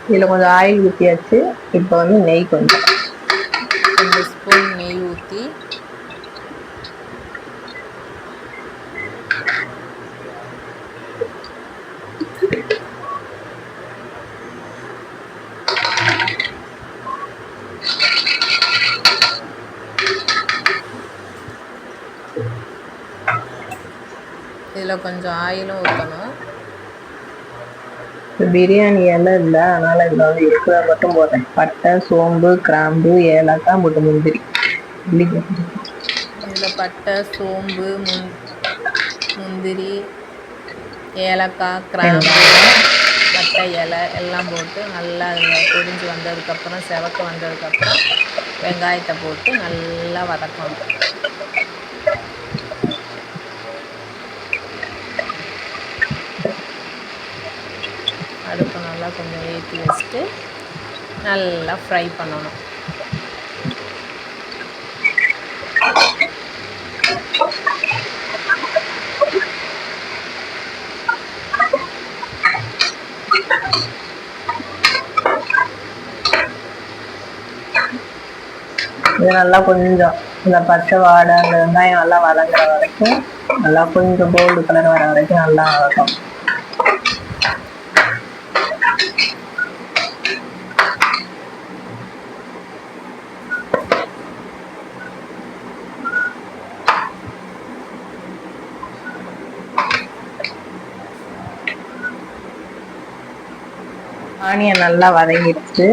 இதில் கொஞ்சம் ஆயில் ஊற்றியாச்சு. இப்போ வந்து நெய் கொஞ்சம் 2 ஸ்பூன் நெய் ஊற்றி இதில் கொஞ்சம் ஆயிலும் ஊற்றணும். பிரியாணி இலை இல்லை, அதனால் இதில் வந்து இருக்கிற மட்டும் போடுறேன். பட்டை, சோம்பு, கிராம்பு, ஏலக்காய் போட்டு முந்திரி. இதில் பட்டை, சோம்பு, முந்திரி, ஏலக்காய், கிராம்பு, பட்டை இலை எல்லாம் போட்டு நல்லா அதில் பொரிஞ்சு வந்ததுக்கப்புறம், செவக்க வந்ததுக்கப்புறம் வெங்காயத்தை போட்டு நல்லா வதக்கணும். அடுப்பை நல்லா கொஞ்சம் ஏற்றி வச்சுட்டு நல்லா ஃப்ரை பண்ணணும். இது நல்லா கொஞ்சம் இந்த பச்சை வாடை, அந்த வெங்காயம் நல்லா வதங்குற வரைக்கும், நல்லா கொஞ்சம் கோல்டு கலர் வர வரைக்கும் நல்லா வதக்கும். ஆனியன் நல்லா வதங்கிடுச்சு.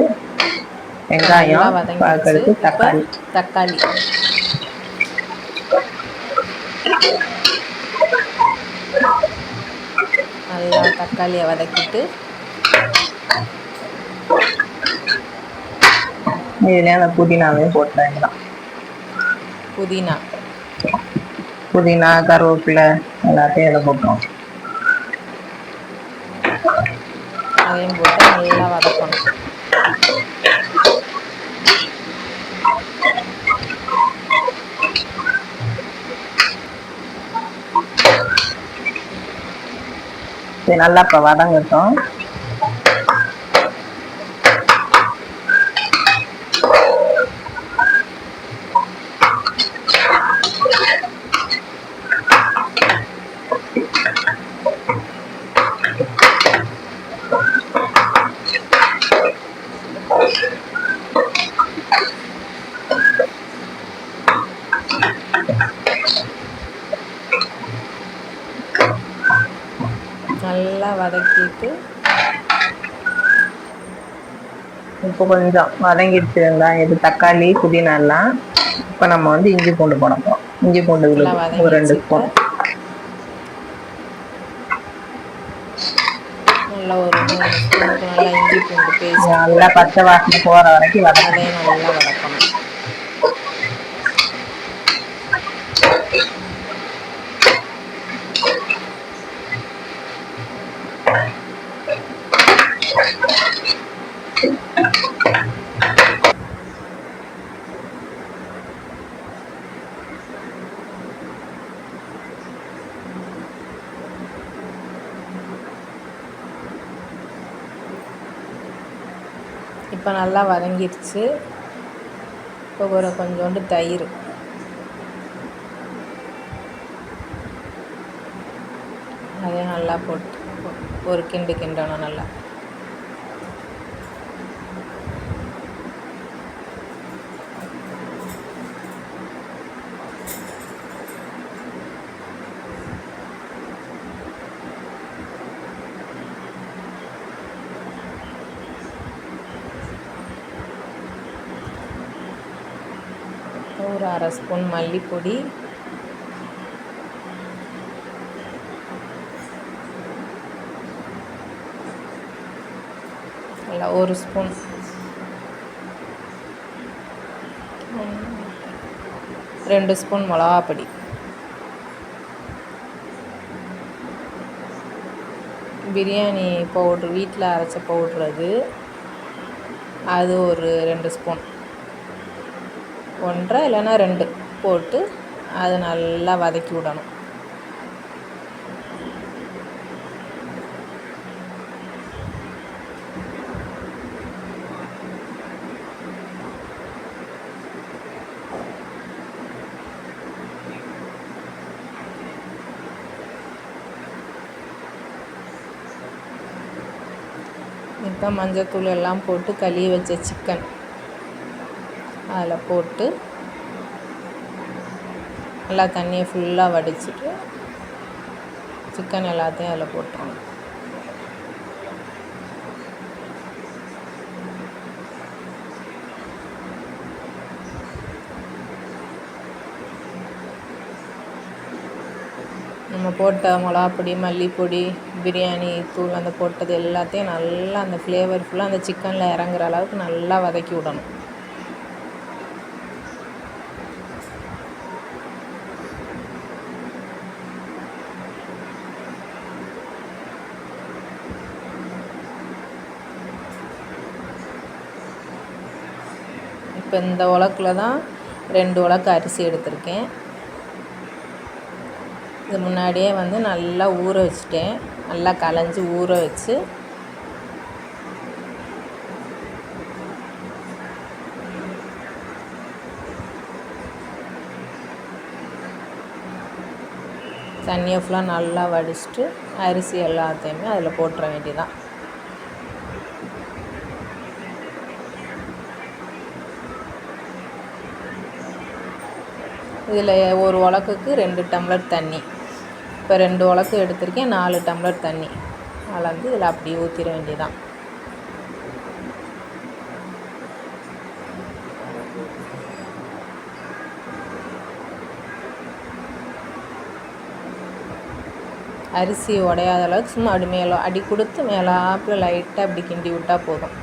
வெங்காயம், அடுத்து தக்காளி. நல்லா தக்காளியை வதக்கிட்டு இதுலேயே அந்த புதினாவையும் போட்டு வேண்டாம். புதினா, கருவேப்பிலை எல்லாத்தையும் இதில் போட்டோம். அதையும் போட்டு நல்லா வதக்கணும். இது நல்லா இப்போ வதங்கட்டும். நல்லா வதக்கிட்டு இப்போ கொஞ்சம் வதங்கிடுச்சு வெங்காயம், இது தக்காளி, புதினா எல்லாம். இப்போ நம்ம வந்து இஞ்சி பூண்டு போட போகிறோம். இஞ்சி பூண்டு ஒரு 2 ஸ்பூன். நல்லா ஒரு 3 ஸ்பூனுக்கு நல்லா இஞ்சி பூண்டு பேஸ்ட் நல்லா பச்சை வாசனை போகிற வரைக்கும் அதையும் நல்லா வதக்கணும். இப்போ நல்லா வதங்கிடுச்சு. இப்போ ஒரு கொஞ்சோண்டு தயிர், அதையும் நல்லா போட்டு ஒரு கிண்டணும் நல்லா. ஒரு 1/2 ஸ்பூன் மல்லிப்பொடி, நல்லா 1 ஸ்பூன், 2 ஸ்பூன் மிளகாப்பொடி, பிரியாணி பவுட்ரு வீட்டில் அரைச்ச பவுட்ரு அது ஒரு 2 ஸ்பூன், 1 இல்லைன்னா 2 போட்டு அதை நல்லா வதக்கி விடணும். இப்போ மஞ்சத்தூள் எல்லாம் போட்டு கழுவி வச்ச சிக்கன் அதில் போட்டு நல்லா தண்ணியை ஃபுல்லாக வடிச்சிட்டு சிக்கன் எல்லாத்தையும் அதில் போட்டுருவோம். நம்ம போட்ட மிளகாப்பொடி, மல்லிப்பொடி, பிரியாணி தூள் அந்த போட்டது எல்லாத்தையும் நல்லா அந்த ஃப்ளேவர் ஃபுல்லாக அந்த சிக்கனில் இறங்குற அளவுக்கு நல்லா வதக்கி விடணும். இப்போ இந்த உலக்கில் தான் 2 உலக்கு அரிசி எடுத்திருக்கேன். இது முன்னாடியே வந்து நல்லா ஊற வச்சுட்டேன். நல்லா களைஞ்சி ஊற வச்சு தண்ணியை ஃபுல்லாக நல்லா வடிச்சிட்டு அரிசி எல்லாத்தையுமே அதில் போட்டுற வேண்டியதான். இதில் ஒரு உலக்குக்கு 2 டம்ளர் தண்ணி. இப்போ 2 உலக்கு எடுத்திருக்கேன், 4 டம்ளர் தண்ணி அளந்து இதில் அப்படியே ஊற்றிட வேண்டியதான். அரிசி உடையாத அளவுக்கு சும்மா அப்படி மேலே அடி கொடுத்து மேலாப்பில் லைட்டாக அப்படி கிண்டி விட்டால் போதும்.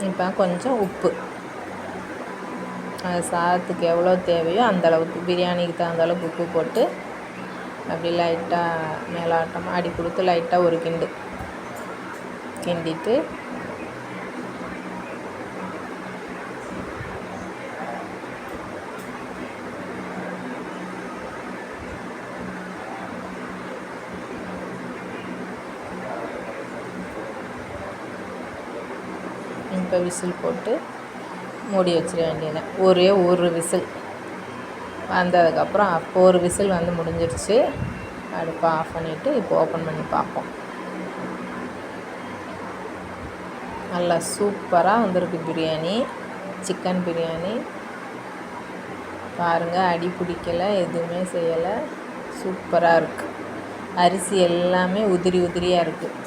இப்போ கொஞ்சம் உப்பு, சாதத்துக்கு எவ்வளோ தேவையோ அந்தளவுக்கு, பிரியாணிக்கு தகுந்த அளவுக்கு உப்பு போட்டு அப்படி லைட்டாக மேலாட்டமாக அடி கொடுத்து லைட்டாக ஒரு கிண்டிட்டு இப்போ விசில் போட்டு மூடி வச்சிட வேண்டியது. ஒரே ஒரு விசில் வந்ததுக்கப்புறம் ஒரு விசில் வந்து முடிஞ்சிருச்சு. அடுப்பை ஆஃப் பண்ணிவிட்டு இப்போ ஓப்பன் பண்ணி பார்ப்போம். நல்லா சூப்பராக வந்திருக்கு பிரியாணி, சிக்கன் பிரியாணி. பாருங்கள், அடி பிடிக்கலை, எதுவுமே செய்யலை, சூப்பராக இருக்குது. அரிசி எல்லாமே உதிரியாக இருக்குது.